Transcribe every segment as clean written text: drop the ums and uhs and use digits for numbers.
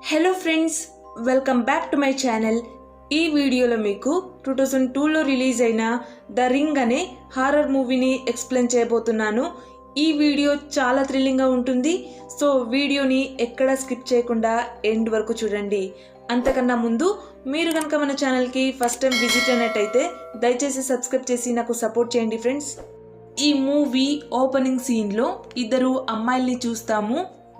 Hello friends, welcome back to my channel. ఈ వీడియోలో మీకు 2002లో రిలీజ్ అయిన ద రింగ్ అనే హారర్ మూవీని ఎక్స్ప్లెయిన్ చేయబోతున్నాను. ఈ వీడియో చాలా థ్రిల్లింగ్గా ఉంటుంది. సో వీడియోని ఎక్కడ స్కిప్ చేయకుండా ఎండ్ వరకు చూడండి. అంతకన్నా ముందు మీరు కనుక మన ఛానల్కి ఫస్ట్ టైం విజిట్ అయినట్టయితే దయచేసి సబ్స్క్రైబ్ చేసి నాకు సపోర్ట్ చేయండి ఫ్రెండ్స్. ఈ మూవీ ఓపెనింగ్ సీన్లో ఇద్దరు అమ్మాయిల్ని చూస్తాము.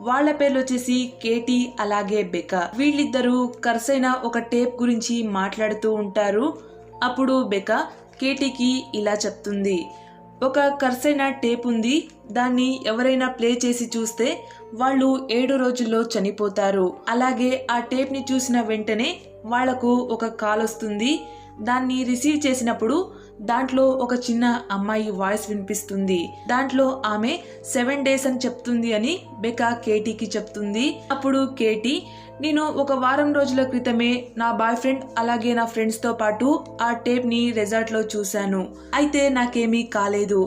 వాళ్ళ పేర్లు వచ్చేసి కేటీ అలాగే బెకా. వీళ్ళిద్దరూ కర్సైన ఒక టేప్ గురించి మాట్లాడుతూ ఉంటారు. అప్పుడు బెకా కేటీకి ఇలా చెప్తుంది, ఒక కర్సైన టేప్ ఉంది, దాన్ని ఎవరైనా ప్లే చేసి చూస్తే వాళ్ళు 7 రోజుల్లో చనిపోతారు. అలాగే ఆ టేప్ ని చూసిన వెంటనే వాళ్లకు ఒక కాల్ వస్తుంది. దాన్ని రిసీవ్ చేసినప్పుడు దాంట్లో ఒక చిన్న అమ్మాయి వాయిస్ వినిపిస్తుంది. దాంట్లో ఆమె 7 డేస్ అని చెప్తుంది అని బెకా కేటీకి చెప్తుంది. అప్పుడు కేటీ, నేను ఒక వారం రోజుల క్రితమే నా బాయ్ ఫ్రెండ్ అలాగే నా ఫ్రెండ్స్ తో పాటు ఆ టేప్ ని రిసార్ట్ లో చూశాను. అయితే నాకేమీ కాలేదు.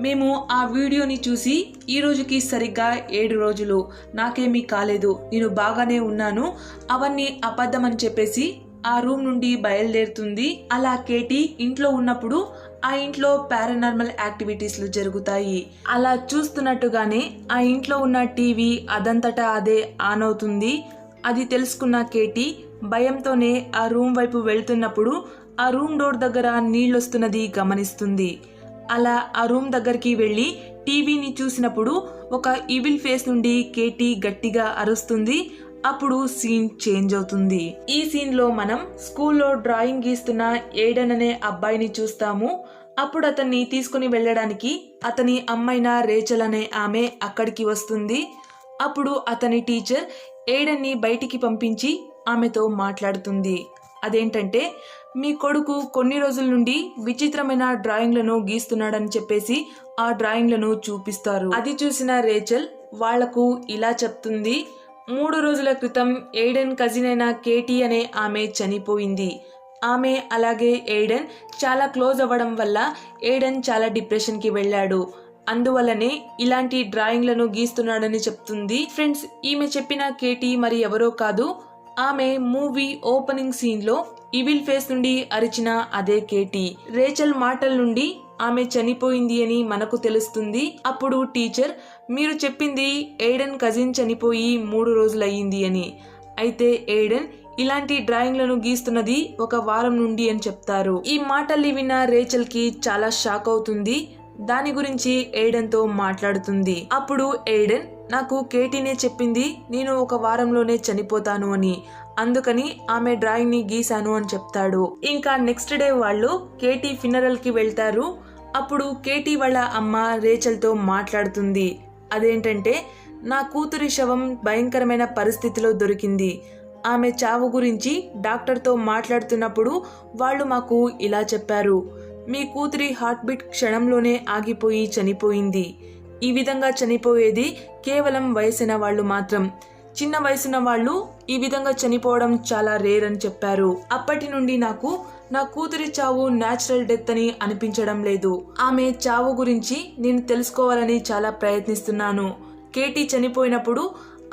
మేము ఆ వీడియోని చూసి ఈ రోజుకి సరిగ్గా 7 రోజులు, నాకేమీ కాలేదు, నేను బాగానే ఉన్నాను, అవన్నీ అబద్ధం అని చెప్పేసి ఆ రూమ్ నుండి బయలుదేరుతుంది. అలా కేటీ ఇంట్లో ఉన్నప్పుడు ఆ ఇంట్లో పారానార్మల్ యాక్టివిటీస్లు జరుగుతాయి. అలా చూస్తున్నట్టుగానే ఆ ఇంట్లో ఉన్న టీవీ అదంతటా అదే ఆన్ అవుతుంది. అది తెలుసుకున్న కేటీ భయంతోనే ఆ రూమ్ వైపు వెళ్తున్నప్పుడు ఆ రూమ్ డోర్ దగ్గర నీళ్ళొస్తున్నది గమనిస్తుంది. అలా ఆ రూమ్ దగ్గరికి వెళ్లి టీవీని చూసినప్పుడు ఒక ఈవిల్ ఫేస్ నుండి కేటీ గట్టిగా అరుస్తుంది. అప్పుడు సీన్ చేంజ్ అవుతుంది. ఈ సీన్ లో మనం స్కూల్లో డ్రాయింగ్ గీస్తున్న ఏడెన్ అనే అబ్బాయిని చూస్తాము. అప్పుడు అతన్ని తీసుకుని వెళ్ళడానికి అతని అమ్మైన రేచల్ అనే ఆమె అక్కడికి వస్తుంది. అప్పుడు అతని టీచర్ ఏడెన్ ని బయటికి పంపించి ఆమెతో మాట్లాడుతుంది. అదేంటంటే, మీ కొడుకు కొన్ని రోజుల నుండి విచిత్రమైన డ్రాయింగ్లను గీస్తున్నాడని చెప్పేసి ఆ డ్రాయింగ్లను చూపిస్తారు. అది చూసిన రేచల్ వాళ్లకు ఇలా చెప్తుంది, 3 రోజుల క్రితం ఎయిడెన్ కజిన్ అయిన కేటీ అనే ఆమె చనిపోయింది. ఆమె అలాగే ఎయిడెన్ చాలా క్లోజ్ అవ్వడం వల్ల ఎయిడెన్ చాలా డిప్రెషన్కి వెళ్ళాడు. అందువల్లనే ఇలాంటి డ్రాయింగ్లను గీస్తున్నాడని చెప్తుంది. ఫ్రెండ్స్, ఈమె చెప్పిన కేటీ మరి ఎవరో కాదు, ఆమె మూవీ ఓపెనింగ్ సీన్ లో ఈవిల్ ఫేస్ నుండి అరిచిన అదే కేటీ. రేచల్ మాటల నుండి ఆమె చనిపోయింది అని మనకు తెలుస్తుంది. అప్పుడు టీచర్, మీరు చెప్పింది ఎయిడెన్ కజిన్ చనిపోయి 3 రోజులయ్యింది అని. అయితే ఎయిడెన్ ఇలాంటి డ్రాయింగ్లను గీస్తున్నది 1 వారం నుండి అని చెప్తారు. ఈ మాటల్ని విన్న రేచల్ కి చాలా షాక్ అవుతుంది. దాని గురించి ఎయిడెన్ తో మాట్లాడుతుంది. అప్పుడు ఎయిడెన్, నాకు కేటీనే చెప్పింది నేను 1 వారంలోనే చనిపోతాను అని, అందుకని ఆమె డ్రాయింగ్ ని గీశాను అని చెప్తాడు. ఇంకా నెక్స్ట్ డే వాళ్ళు కేటీ ఫినరల్ కి వెళ్తారు. అప్పుడు కేటీ వాళ్ళ అమ్మ రేచల్ తో మాట్లాడుతుంది. అదేంటంటే, నా కూతురి శవం భయంకరమైన పరిస్థితిలో దొరికింది. ఆమె చావు గురించి డాక్టర్తో మాట్లాడుతున్నప్పుడు వాళ్ళు మాకు ఇలా చెప్పారు, మీ కూతురి హార్ట్ బీట్ క్షణంలోనే ఆగిపోయి చనిపోయింది. ఈ విధంగా చనిపోయేది కేవలం వయసైన వాళ్ళు మాత్రం. చిన్న వయసున్న వాళ్ళు ఈ విధంగా చనిపోవడం చాలా రేర్ అని చెప్పారు. అప్పటి నుండి నాకు నా కూతురి చావు న్యాచురల్ డెత్ అని అనిపించడం లేదు. ఆమె చావు గురించి నేను తెలుసుకోవాలని చాలా ప్రయత్నిస్తున్నాను. కేటీ చనిపోయినప్పుడు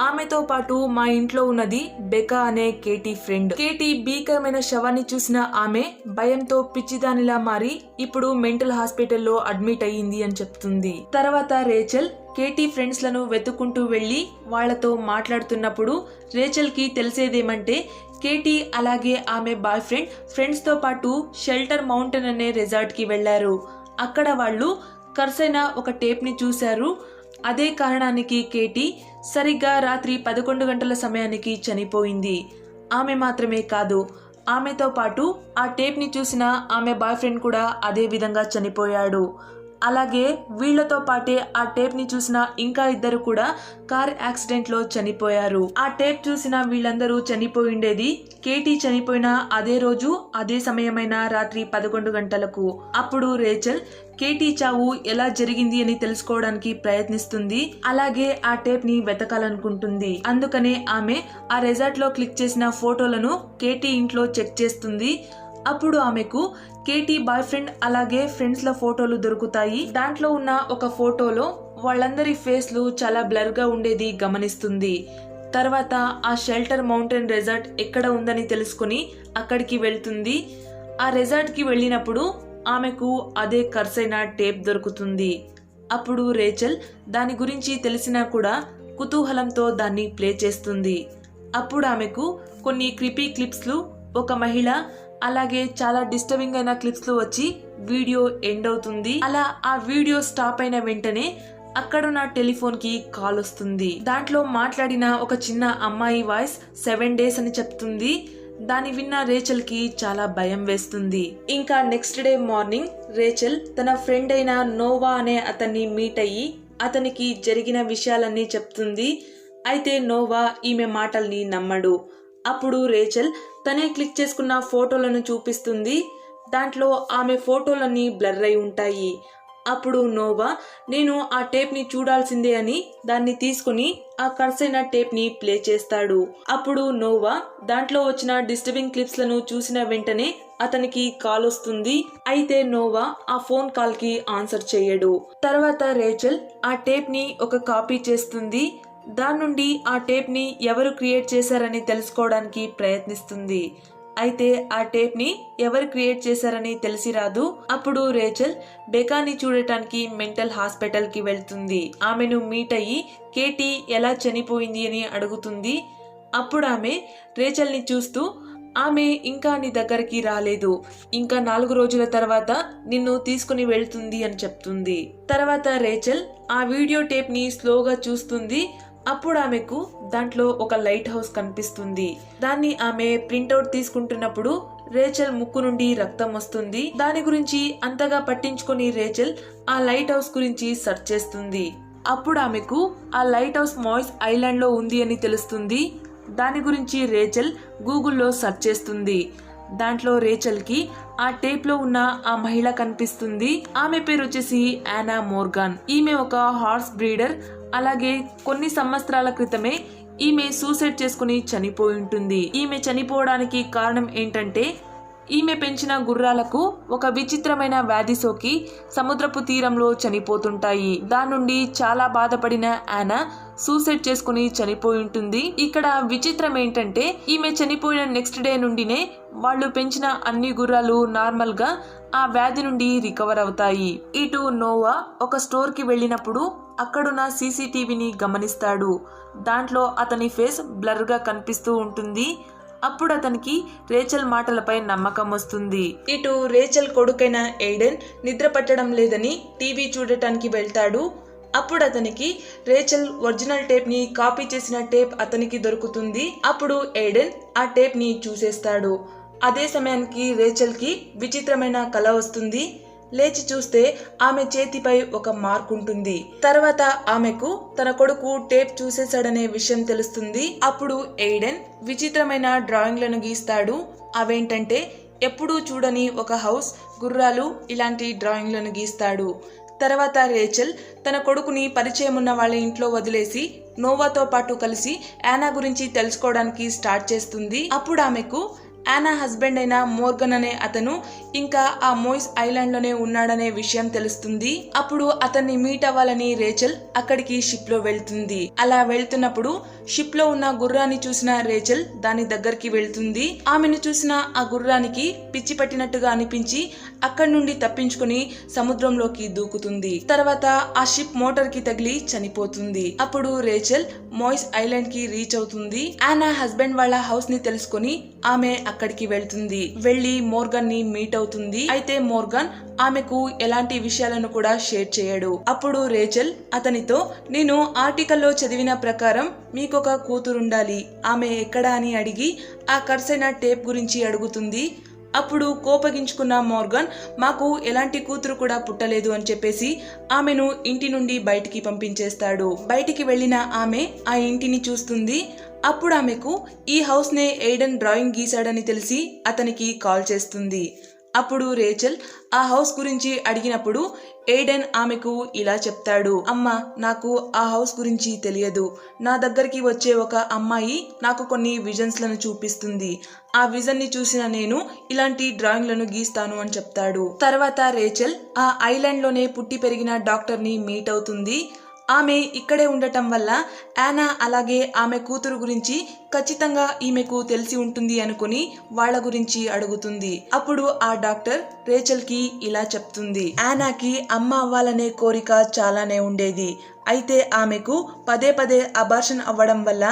ఆమెతో పాటు మా ఇంట్లో ఉన్నది బెకా అనే కేటీ ఫ్రెండ్. కేటీ భీకరమైన శవాన్ని చూసిన ఆమె భయంతో పిచ్చిదానిలా మారి ఇప్పుడు మెంటల్ హాస్పిటల్లో అడ్మిట్ అయ్యింది అని చెప్తుంది. తర్వాత రేచల్ కేటీ ఫ్రెండ్స్ లను వెతుక్కుంటూ వెళ్లి వాళ్లతో మాట్లాడుతున్నప్పుడు రేచల్ కి తెలిసేదేమంటే, కేటీ అలాగే ఆమె బాయ్ ఫ్రెండ్స్ తో పాటు షెల్టర్ మౌంటైన్ అనే రిసార్ట్ కి వెళ్లారు. అక్కడ వాళ్ళు కర్సైన ఒక టేప్ ని చూశారు. అదే కారణానికి కేటీ సరిగ్గా రాత్రి 11 గంటల సమయానికి చనిపోయింది. ఆమె మాత్రమే కాదు, ఆమెతో పాటు ఆ టేప్ ని చూసిన ఆమె బాయ్ ఫ్రెండ్ కూడా అదే విధంగా చనిపోయాడు. అలాగే వీళ్లతో పాటే ఆ టేప్ ని చూసిన ఇంకా 2 కూడా కార్ యాక్సిడెంట్ లో చనిపోయారు. ఆ టేప్ చూసిన వీళ్ళందరూ చనిపోయిండేది కేటీ చనిపోయిన అదే రోజు అదే సమయమైన రాత్రి 11 గంటలకు. అప్పుడు రేచల్ కేటీ చావు ఎలా జరిగింది అని తెలుసుకోవడానికి ప్రయత్నిస్తుంది. అలాగే ఆ టేప్ ని వెతకాలనుకుంటుంది. అందుకనే ఆమె ఆ రిసార్ట్ లో క్లిక్ చేసిన ఫోటోలను కేటీ ఇంట్లో చెక్ చేస్తుంది. అప్పుడు ఆమెకు కేటీ బాయ్ ఫ్రెండ్ అలాగే ఫ్రెండ్స్ ల ఫోటోలు దొరుకుతాయి. దాంట్లో ఉన్న ఒక ఫోటోలో వాళ్ళందరి ఫేస్లు చాలా బ్లర్ గా ఉండేది గమనిస్తుంది. తర్వాత ఆ షెల్టర్ మౌంటైన్ రెసార్ట్ ఎక్కడ ఉందని తెలుసుకుని అక్కడికి వెళ్తుంది. ఆ రెసార్ట్కి వెళ్ళినప్పుడు ఆమెకు అదే ఖర్చైన టేప్ దొరుకుతుంది. అప్పుడు రేచల్ దాని గురించి తెలిసినా కూడా కుతూహలంతో దాన్ని ప్లే చేస్తుంది. అప్పుడు ఆమెకు కొన్ని క్రిపీ క్లిప్స్లు, ఒక మహిళ, అలాగే చాలా డిస్టర్బింగ్ అయిన క్లిప్స్లు వచ్చి వీడియో ఎండ్ అవుతుంది. అలా ఆ వీడియో స్టాప్ అయిన వెంటనే అక్కడున్న టెలిఫోన్ కి కాల్ వస్తుంది. దాంట్లో మాట్లాడిన ఒక చిన్న అమ్మాయి వాయిస్ 7 days అని చెప్తుంది. దాన్ని విన్న రేచల్ కి చాలా భయం వేస్తుంది. ఇంకా నెక్స్ట్ డే మార్నింగ్ రేచల్ తన ఫ్రెండ్ అయిన నోవా అనే అతన్ని మీట్ అయ్యి అతనికి జరిగిన విషయాలన్నీ చెప్తుంది. అయితే నోవా ఈమె మాటల్ని నమ్మడు. అప్పుడు రేచల్ తనే క్లిక్ చేసుకున్న ఫోటోలను చూపిస్తుంది. దాంట్లో ఆమె ఫోటోలన్నీ బ్లర్ అయి ఉంటాయి. అప్పుడు నోవా నేను ఆ టేప్ ని చూడాల్సిందే అని దాన్ని తీసుకుని ఆ కర్సైన టేప్ ని ప్లే చేస్తాడు. అప్పుడు నోవా దాంట్లో వచ్చిన డిస్టర్బింగ్ క్లిప్స్ లను చూసిన వెంటనే అతనికి కాల్ వస్తుంది. అయితే నోవా ఆ ఫోన్ కాల్ కి ఆన్సర్ చేయడు. తర్వాత రేచల్ ఆ టేప్ ని ఒక కాపీ చేస్తుంది. దాని నుండి ఆ టేప్ ని ఎవరు క్రియేట్ చేశారని తెలుసుకోవడానికి ప్రయత్నిస్తుంది. అయితే ఆ టేప్ ని ఎవరు క్రియేట్ చేశారని తెలిసి రాదు. అప్పుడు రేచల్ బెకాని చూడటానికి మెంటల్ హాస్పిటల్ కి వెళ్తుంది. ఆమెను మీట్ అయ్యి కేటీ ఎలా చనిపోయింది అని అడుగుతుంది. అప్పుడు ఆమె రేచల్ ని చూస్తూ ఆమె ఇంకా నీ దగ్గరికి రాలేదు, ఇంకా 4 రోజుల తర్వాత నిన్ను తీసుకుని వెళ్తుంది అని చెప్తుంది. తర్వాత రేచల్ ఆ వీడియో టేప్ ని స్లోగా చూస్తుంది. అప్పుడు ఆమెకు దాంట్లో ఒక లైట్ హౌస్ కనిపిస్తుంది. దాన్ని ఆమె ప్రింట్అవుట్ తీసుకుంటున్నప్పుడు రేచల్ ముక్కు నుండి రక్తం వస్తుంది. దాని గురించి అంతగా పట్టించుకొని రేచల్ ఆ లైట్ హౌస్ గురించి సెర్చ్ చేస్తుంది. అప్పుడు ఆమెకు ఆ లైట్ హౌస్ మాయిస్ ఐలాండ్ లో ఉంది అని తెలుస్తుంది. దాని గురించి రేచల్ గూగుల్లో సెర్చ్ చేస్తుంది. దాంట్లో రేచల్ కి ఆ టేప్ లో ఉన్న ఆ మహిళ కనిపిస్తుంది. ఆమె పేరు వచ్చేసి యానా మోర్గాన్. ఈమె ఒక హార్స్ బ్రీడర్. అలాగే కొన్ని సంవత్సరాల క్రితమే ఈమె సూసైడ్ చేసుకుని చనిపోయి ఉంటుంది. ఈమె చనిపోవడానికి కారణం ఏంటంటే ఈమె పెంచిన గుర్రాలకు ఒక విచిత్రమైన వ్యాధి సోకి సముద్రపు తీరంలో చనిపోతుంటాయి. దాని నుండి చాలా బాధపడిన యానా సూసైడ్ చేసుకుని చనిపోయి ఉంటుంది. ఇక్కడ విచిత్రం ఏంటంటే ఈమె చనిపోయిన నెక్స్ట్ డే నుండినే వాళ్ళు పెంచిన అన్ని గుర్రాలు నార్మల్ గా ఆ వ్యాధి నుండి రికవర్ అవుతాయి. ఇటు నోవా ఒక స్టోర్ కి వెళ్ళినప్పుడు అక్కడున్న సీసీటీవీని గమనిస్తాడు. దాంట్లో అతని ఫేస్ బ్లర్ గా కనిపిస్తూ ఉంటుంది. అప్పుడు అతనికి రేచల్ మాటలపై నమ్మకం వస్తుంది. ఇటు రేచల్ కొడుకైన ఎయిడెన్ నిద్ర పట్టడం లేదని టీవీ చూడటానికి వెళ్తాడు. అప్పుడు అతనికి రేచల్ ఒరిజినల్ టేప్ ని కాపీ చేసిన టేప్ అతనికి దొరుకుతుంది. అప్పుడు ఎయిడెన్ ఆ టేప్ ని చూసేస్తాడు. అదే సమయానికి రేచల్ కి విచిత్రమైన కల వస్తుంది. లేచి చూస్తే ఆమె చేతిపై ఒక మార్క్ ఉంటుంది. తర్వాత ఆమెకు తన కొడుకు టేప్ చూసేశాడనే విషయం తెలుస్తుంది. అప్పుడు ఎయిడెన్ విచిత్రమైన డ్రాయింగ్లను గీస్తాడు. అవేంటంటే ఎప్పుడూ చూడని ఒక హౌస్, గుర్రాలు, ఇలాంటి డ్రాయింగ్లను గీస్తాడు. తర్వాత రేచల్ తన కొడుకుని పరిచయం ఉన్న వాళ్ళ ఇంట్లో వదిలేసి నోవాతో పాటు కలిసి యానా గురించి తెలుసుకోవడానికి స్టార్ట్ చేస్తుంది. అప్పుడు ఆమెకు యానా హస్బెండ్ అయిన మోర్గన్ అనే అతను ఇంకా ఆ మోయిస్ ఐలాండ్ లోనే ఉన్నాడనే విషయం తెలుస్తుంది. అప్పుడు అతన్ని మీట్ అవ్వాలని రేచల్ అక్కడికి షిప్ లో వెళ్తుంది. అలా వెళ్తున్నప్పుడు షిప్ లో ఉన్న గుర్రాన్ని చూసిన రేచల్ దాని దగ్గరికి వెళ్తుంది. ఆమెను చూసిన ఆ గుర్రానికి పిచ్చి పట్టినట్టుగా అనిపించి అక్కడి నుండి తప్పించుకుని సముద్రంలోకి దూకుతుంది. తర్వాత ఆ షిప్ మోటార్ కి తగిలి చనిపోతుంది. అప్పుడు రేచల్ మోయిస్ ఐలాండ్ కి రీచ్ అవుతుంది. యానా హస్బెండ్ వాళ్ళ హౌస్ ని తెలుసుకుని ఆమె అక్కడికి వెళ్తుంది. వెళ్లి మోర్గన్ ని మీట్ అవుతుంది. అయితే మోర్గన్ ఆమెకు ఎలాంటి విషయాలను కూడా షేర్ చేయడు. అప్పుడు రేచల్ అతనితో నేను ఆర్టికల్లో చదివిన ప్రకారం మీకొక కూతురుండాలి, ఆమె ఎక్కడా అని అడిగి ఆ కర్సైన టేప్ గురించి అడుగుతుంది. అప్పుడు కోపగించుకున్న మోర్గన్ మాకు ఎలాంటి కూతురు కూడా పుట్టలేదు అని చెప్పేసి ఆమెను ఇంటి నుండి బయటికి పంపించేస్తాడు. బయటికి వెళ్లిన ఆమె ఆ ఇంటిని చూస్తుంది. అప్పుడు ఆమెకు ఈ హౌస్ నే ఎయిడెన్ డ్రాయింగ్ గీశాడని తెలిసి అతనికి కాల్ చేస్తుంది. అప్పుడు రేచల్ ఆ హౌస్ గురించి అడిగినప్పుడు ఎయిడెన్ ఆమెకు ఇలా చెప్తాడు, అమ్మా నాకు ఆ హౌస్ గురించి తెలియదు. నా దగ్గరికి వచ్చే ఒక అమ్మాయి నాకు కొన్ని విజన్స్ లను చూపిస్తుంది. ఆ విజన్ ని చూసిన నేను ఇలాంటి డ్రాయింగ్లను గీస్తాను అని చెప్తాడు. తర్వాత రేచల్ ఆ ఐలాండ్ లోనే పుట్టి పెరిగిన డాక్టర్ ని మీట్ అవుతుంది. ఆమె ఇక్కడే ఉండటం వల్ల యానా అలాగే ఆమె కూతురు గురించి ఖచ్చితంగా ఈమెకు తెలిసి ఉంటుంది అనుకుని వాళ్ళ గురించి అడుగుతుంది. అప్పుడు ఆ డాక్టర్ రేచల్ కి ఇలా చెప్తుంది, యానాకి అమ్మ అవ్వాలనే కోరిక చాలానే ఉండేది. అయితే ఆమెకు పదే పదే అబార్షన్ అవ్వడం వల్ల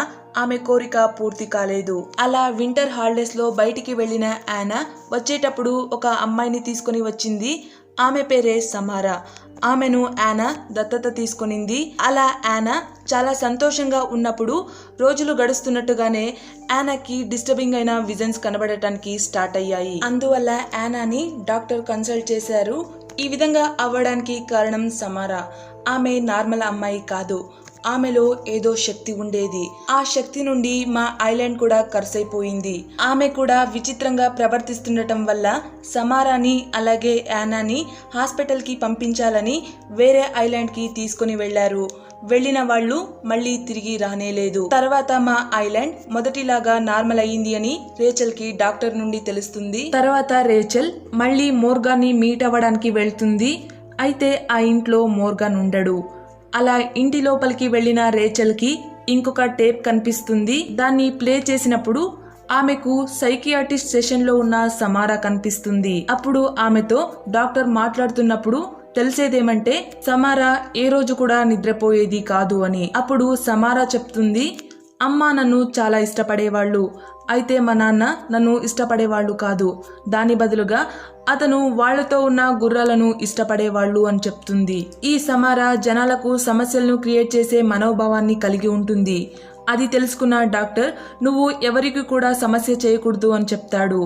ఆమె కోరిక పూర్తి కాలేదు. అలా వింటర్ హాలిడేస్ లో బయటికి వెళ్లిన యానా వచ్చేటప్పుడు ఒక అమ్మాయిని తీసుకుని వచ్చింది. ఆమె పేరే సమారా. ఆమెను యానా దత్తత తీసుకునింది. అలా యానా చాలా సంతోషంగా ఉన్నప్పుడు రోజులు గడుస్తున్నట్టుగానే యానాకి డిస్టర్బింగ్ అయిన విజన్స్ కనబడటానికి స్టార్ట్ అయ్యాయి. అందువల్ల యానాని డాక్టర్ కన్సల్ట్ చేశారు. ఈ విధంగా అవ్వడానికి కారణం సమారా. ఆమె నార్మల్ అమ్మాయి కాదు, ఆమెలో ఏదో శక్తి ఉండేది. ఆ శక్తి నుండి మా ఐలాండ్ కూడా కర్సైపోయింది. ఆమె కూడా విచిత్రంగా ప్రవర్తిస్తుండటం వల్ల సమారాని అలాగే యానాని హాస్పిటల్ కి పంపించాలని వేరే ఐలాండ్ కి తీసుకుని వెళ్లారు. వెళ్లిన వాళ్ళు మళ్ళీ తిరిగి రానేలేదు. తర్వాత మా ఐలాండ్ మొదటిలాగా నార్మల్ అయ్యింది అని రేచల్ కి డాక్టర్ నుండి తెలుస్తుంది. తర్వాత రేచల్ మళ్ళీ మోర్గాన్ ని మీట్ అవ్వడానికి వెళ్తుంది. అయితే ఆ ఇంట్లో మోర్గాన్ ఉండడు. అలా ఇంటి లోపలికి వెళ్లిన రేచల్ కి ఇంకొక టేప్ కనిపిస్తుంది. దాన్ని ప్లే చేసినప్పుడు ఆమెకు సైకియాట్రిస్ట్ సెషన్ లో ఉన్న సమారా కనిపిస్తుంది. అప్పుడు ఆమెతో డాక్టర్ మాట్లాడుతున్నప్పుడు తెలిసేదేమంటే సమారా ఏ రోజు కూడా నిద్రపోయేది కాదు అని. అప్పుడు సమారా చెప్తుంది, అమ్మ నన్ను చాలా ఇష్టపడేవాళ్ళు, అయితే మా నాన్న నన్ను ఇష్టపడేవాళ్ళు కాదు. దాని బదులుగా అతను వాళ్లతో ఉన్న గుర్రాలను ఇష్టపడేవాళ్ళు అని చెప్తుంది. ఈ సమారా జనాలకు సమస్యలను క్రియేట్ చేసే మనోభావాన్ని కలిగి ఉంటుంది. అది తెలుసుకున్న డాక్టర్ నువ్వు ఎవరికి కూడా సమస్య చేయకూడదు అని చెప్తాడు.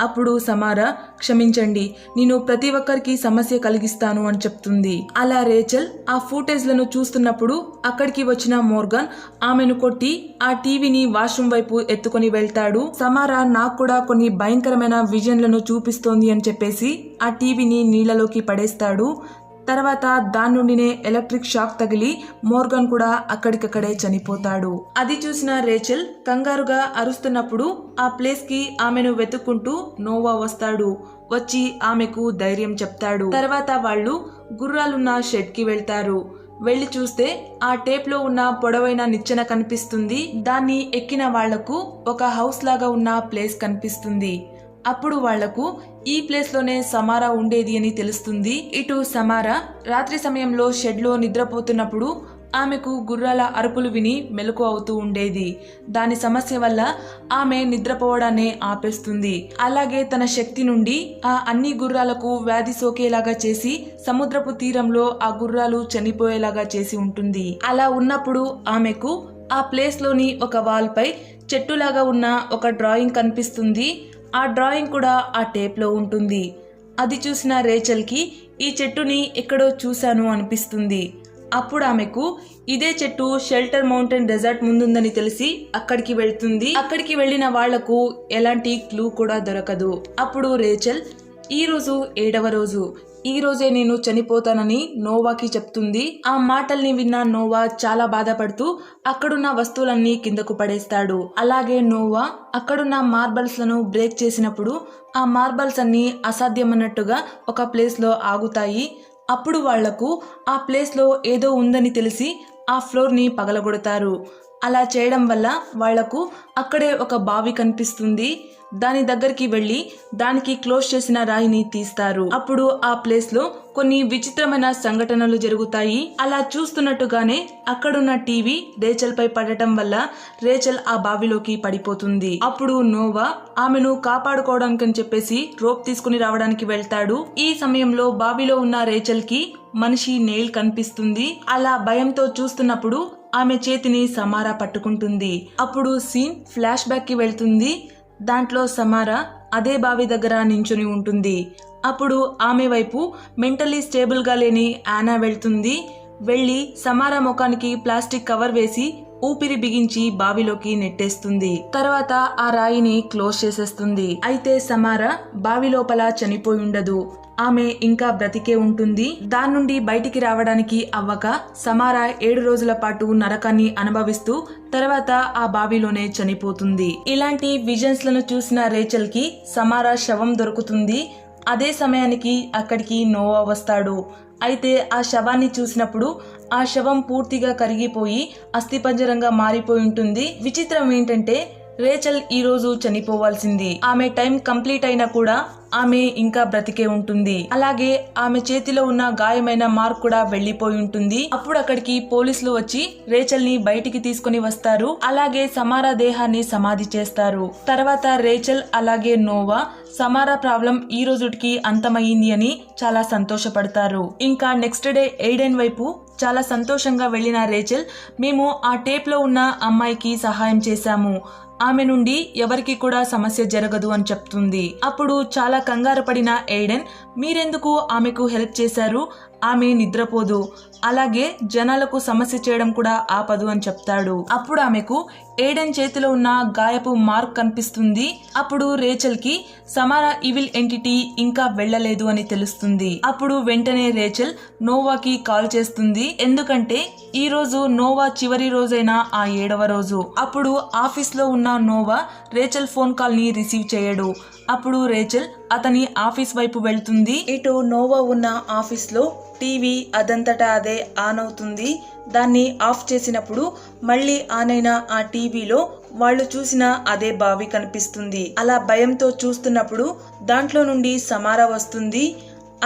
అప్పుడు సమారా క్షమించండి, నేను ప్రతి ఒక్కరికి సమస్య కలిగిస్తాను అని చెప్తుంది. అలా రేచల్ ఆ ఫుటేజ్లను చూస్తున్నప్పుడు అక్కడికి వచ్చిన మోర్గాన్ ఆమెను కొట్టి ఆ టీవీని వాష్రూమ్ వైపు ఎత్తుకొని వెళ్తాడు. సమారా నాకు కూడా కొన్ని భయంకరమైన విజన్లను చూపిస్తోంది అని చెప్పేసి ఆ టీవీని నీళ్లలోకి పడేస్తాడు. తర్వాత దాని నుండినే ఎలక్ట్రిక్ షాక్ తగిలి మోర్గాన్ కూడా అక్కడికక్కడే చనిపోతాడు. అది చూసిన రేచల్ కంగారుగా అరుస్తున్నప్పుడు ఆ ప్లేస్ కి ఆమెను వెతుక్కుంటూ నోవా వస్తాడు. వచ్చి ఆమెకు ధైర్యం చెప్తాడు. తర్వాత వాళ్ళు గుర్రాలున్న షెడ్ కి వెళ్తారు. వెళ్లి చూస్తే ఆ టేప్ లో ఉన్న పొడవైన నిచ్చెన కనిపిస్తుంది. దాన్ని ఎక్కిన వాళ్లకు ఒక హౌస్ లాగా ఉన్న ప్లేస్ కనిపిస్తుంది. అప్పుడు వాళ్లకు ఈ ప్లేస్ లోనే సమారా ఉండేది అని తెలుస్తుంది. ఇటు సమారా రాత్రి సమయంలో షెడ్ లో నిద్రపోతున్నప్పుడు ఆమెకు గుర్రాల అరుపులు విని మెలకు అవుతూ ఉండేది. దాని సమస్య వల్ల ఆమె నిద్రపోవడాన్ని ఆపేస్తుంది. అలాగే తన శక్తి నుండి ఆ అన్ని గుర్రాలకు వ్యాధి సోకేలాగా చేసి సముద్రపు తీరంలో ఆ గుర్రాలు చనిపోయేలాగా చేసి ఉంటుంది. అలా ఉన్నప్పుడు ఆమెకు ఆ ప్లేస్ లోని ఒక వాల్ పై చెట్టులాగా ఉన్న ఒక డ్రాయింగ్ కనిపిస్తుంది. ఆ డ్రాయింగ్ కూడా ఆ టేప్ లో ఉంటుంది. అది చూసిన రేచల్ కి ఈ చెట్టుని ఎక్కడో చూశాను అనిపిస్తుంది. అప్పుడు ఆమెకు ఇదే చెట్టు షెల్టర్ మౌంటైన్ డెజర్ట్ ముందుందని తెలిసి అక్కడికి వెళ్తుంది. అక్కడికి వెళ్లిన వాళ్లకు ఎలాంటి క్లూ కూడా దొరకదు. అప్పుడు రేచల్ ఈ రోజు 7వ రోజు, ఈ రోజే నేను చనిపోతానని నోవాకి చెప్తుంది. ఆ మాటల్ని విన్న నోవా చాలా బాధపడుతూ అక్కడున్న వస్తువులన్నీ కిందకు పడేస్తాడు. అలాగే నోవా అక్కడున్న మార్బల్స్ లను బ్రేక్ చేసినప్పుడు ఆ మార్బల్స్ అన్ని అసాధ్యమన్నట్టుగా ఒక ప్లేస్ లో ఆగుతాయి. అప్పుడు వాళ్లకు ఆ ప్లేస్ లో ఏదో ఉందని తెలిసి ఆ ఫ్లోర్ ని పగలగొడతారు. అలా చేయడం వల్ల వాళ్లకు అక్కడే ఒక బావి కనిపిస్తుంది. దాని దగ్గరికి వెళ్లి దానికి క్లోజ్ చేసిన రాయిని తీస్తారు. అప్పుడు ఆ ప్లేస్ లో కొన్ని విచిత్రమైన సంఘటనలు జరుగుతాయి. అలా చూస్తున్నట్టుగానే అక్కడున్న టీవీ రేచల్ పై పడటం వల్ల రేచల్ ఆ బావిలోకి పడిపోతుంది. అప్పుడు నోవా ఆమెను కాపాడుకోవడానికని చెప్పేసి రోప్ తీసుకుని రావడానికి వెళ్తాడు. ఈ సమయంలో బావిలో ఉన్న రేచల్ కి మనిషి నెయిల్ కనిపిస్తుంది. అలా భయంతో చూస్తున్నప్పుడు ఆమె చేతిని సమారా పట్టుకుంటుంది. అప్పుడు సీన్ ఫ్లాష్ బ్యాక్ కి వెళ్తుంది. దాంట్లో సమారా అదే బావి దగ్గర నించుని ఉంటుంది. అప్పుడు ఆమె వైపు మెంటలీ స్టేబుల్ గా లేని యానా వెళ్తుంది. వెళ్లి సమారా ముఖానికి ప్లాస్టిక్ కవర్ వేసి ఊపిరి బిగించి బావిలోకి నెట్టేస్తుంది. తర్వాత ఆ రాయిని క్లోజ్ చేసేస్తుంది. అయితే సమారా బావి లోపల చనిపోయి ఉండదు, ఆమె ఇంకా బ్రతికే ఉంటుంది. దాని నుండి బయటికి రావడానికి అవ్వక సమారా 7 రోజుల పాటు నరకాన్ని అనుభవిస్తూ తర్వాత ఆ బావిలోనే చనిపోతుంది. ఇలాంటి విజన్స్ లను చూసిన రేచల్ కి సమారా శవం దొరుకుతుంది. అదే సమయానికి అక్కడికి నోవా వస్తాడు. అయితే ఆ శవాన్ని చూసినప్పుడు ఆ శవం పూర్తిగా కరిగిపోయి అస్థిపంజరంగా మారిపోయి ఉంటుంది. విచిత్రం ఏంటంటే రేచల్ ఈ రోజు చనిపోవాల్సింది. ఆమె టైం కంప్లీట్ అయినా కూడా ఆమె ఇంకా బ్రతికే ఉంటుంది. అలాగే ఆమె చేతిలో ఉన్న గాయమైన మార్క్ కూడా వెళ్లిపోయి ఉంటుంది. అప్పుడు అక్కడికి పోలీసులు వచ్చి రేచల్ ని బయటికి తీసుకుని వస్తారు. అలాగే సమారా దేహాన్ని సమాధి చేస్తారు. తర్వాత రేచల్ అలాగే నోవా సమారా ప్రాబ్లం ఈ రోజుకి అంతమయ్యింది అని చాలా సంతోషపడతారు. ఇంకా నెక్స్ట్ డే ఎయిడెన్ వైపు చాలా సంతోషంగా వెళ్లిన రేచల్, మేము ఆ టేప్ లో ఉన్న అమ్మాయికి సహాయం చేశాము, ఆమె నుండి ఎవరికి కూడా సమస్య జరగదు అని చెప్తుంది. అప్పుడు చాలా కంగారు పడిన ఎయిడెన్, మీరెందుకు ఆమెకు హెల్ప్ చేశారు, ఆమె నిద్రపోదు, అలాగే జనాలకు సమస్య చేయడం కూడా ఆపదు అని చెప్తాడు. అప్పుడు ఆమెకు ఎయిడెన్ చేతిలో ఉన్న గాయపు మార్క్ కనిపిస్తుంది. అప్పుడు రేచల్ కి సమారా ఈవిల్ ఎంటిటీ ఇంకా వెళ్లలేదు అని తెలుస్తుంది. అప్పుడు వెంటనే రేచల్ నోవాకి కాల్ చేస్తుంది. ఎందుకంటే ఈ రోజు నోవా చివరి రోజైన ఆ 7వ రోజు. అప్పుడు ఆఫీస్ లో ఉన్న నోవా రేచల్ ఫోన్ కాల్ ని రిసీవ్ చేయడు. అప్పుడు రేచల్ అతని ఆఫీస్ వైపు వెళ్తుంది. ఇటు నోవా ఉన్న ఆఫీస్ లో టీవీ అదంతటా అదే ఆన్ అవుతుంది. దాన్ని ఆఫ్ చేసినప్పుడు మళ్ళీ ఆన్ అయిన ఆ టీవీలో వాళ్ళు చూసిన అదే బావి కనిపిస్తుంది. అలా భయంతో చూస్తున్నప్పుడు దాంట్లో నుండి సమారా వస్తుంది.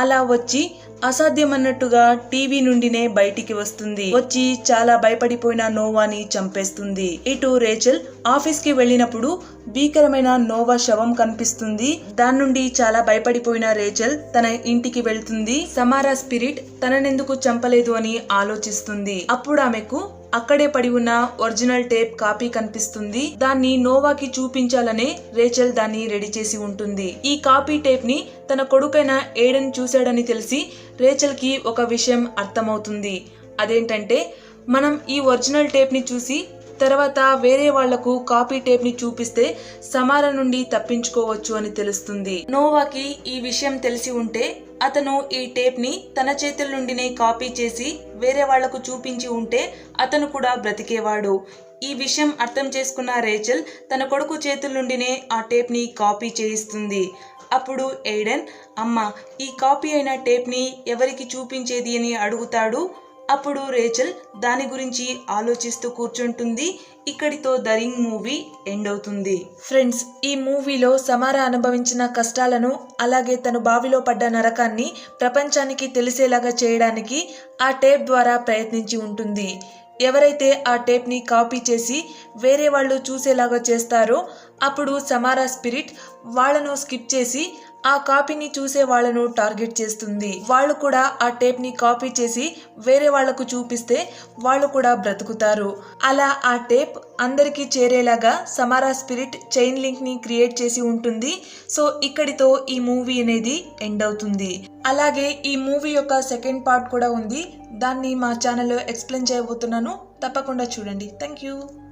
అలా వచ్చి అసాధ్యమన్నట్టుగా టీవీ నుండినే బయటికి వస్తుంది. వచ్చి చాలా భయపడిపోయిన నోవాని చంపేస్తుంది. ఇటు రేచల్ ఆఫీస్ కి వెళ్ళినప్పుడు భీకరమైన నోవా శవం కనిపిస్తుంది. దాని నుండి చాలా భయపడిపోయిన రేచల్ తన ఇంటికి వెళ్తుంది. సమారా స్పిరిట్ తననెందుకు చంపలేదు అని ఆలోచిస్తుంది. అప్పుడు ఆమెకు అక్కడే పడి ఉన్న ఒరిజినల్ టేప్ కాపీ కనిపిస్తుంది. దాన్ని నోవాకి చూపించాలనే రేచల్ దాన్ని రెడీ చేసి ఉంటుంది. ఈ కాపీ టేప్ ని తన కొడుకైన ఎయిడెన్ చూశాడని తెలిసి రేచల్ కి ఒక విషయం అర్థమవుతుంది. అదేంటంటే మనం ఈ ఒరిజినల్ టేప్ ని చూసి తర్వాత వేరే వాళ్లకు కాపీ టేప్ ని చూపిస్తే సమారా నుండి తప్పించుకోవచ్చు అని తెలుస్తుంది. నోవాకి ఈ విషయం తెలిసి ఉంటే అతను ఈ టేప్ ని తన చేతుల నుండినే కాపీ చేసి వేరే వాళ్లకు చూపించి ఉంటే అతను కూడా బ్రతికేవాడు. ఈ విషయం అర్థం చేసుకున్న రేచల్ తన కొడుకు చేతుల నుండినే ఆ టేప్ ని కాపీ చేయిస్తుంది. అప్పుడు ఎయిడెన్, అమ్మ ఈ కాపీ అయిన టేప్ ని ఎవరికి చూపించేది అని అడుగుతాడు. అప్పుడు రేచల్ దాని గురించి ఆలోచిస్తూ కూర్చుంటుంది. ఇక్కడితో ద రింగ్ మూవీ ఎండ్ అవుతుంది. ఫ్రెండ్స్, ఈ మూవీలో సమారా అనుభవించిన కష్టాలను అలాగే తను బావిలో పడ్డ నరకాన్ని ప్రపంచానికి తెలిసేలాగా చేయడానికి ఆ టేప్ ద్వారా ప్రయత్నించి ఉంటుంది. ఎవరైతే ఆ టేప్ ని కాపీ చేసి వేరే వాళ్ళు చూసేలాగా చేస్తారో అప్పుడు సమారా స్పిరిట్ వాళ్లను స్కిప్ చేసి ఆ కాపీని చూసే వాళ్లను టార్గెట్ చేస్తుంది. వాళ్ళు కూడా ఆ టేప్ ని కాపీ చేసి వేరే వాళ్లకు చూపిస్తే వాళ్ళు కూడా బ్రతుకుతారు. అలా ఆ టేప్ అందరికీ చేరేలాగా సమారా స్పిరిట్ చైన్ లింక్ ని క్రియేట్ చేసి ఉంటుంది. సో ఇక్కడితో ఈ మూవీ అనేది ఎండ్ అవుతుంది. అలాగే ఈ మూవీ యొక్క సెకండ్ పార్ట్ కూడా ఉంది. దాన్ని మా ఛానల్లో ఎక్స్ప్లెయిన్ చేయబోతున్నాను. తప్పకుండా చూడండి. Thank you.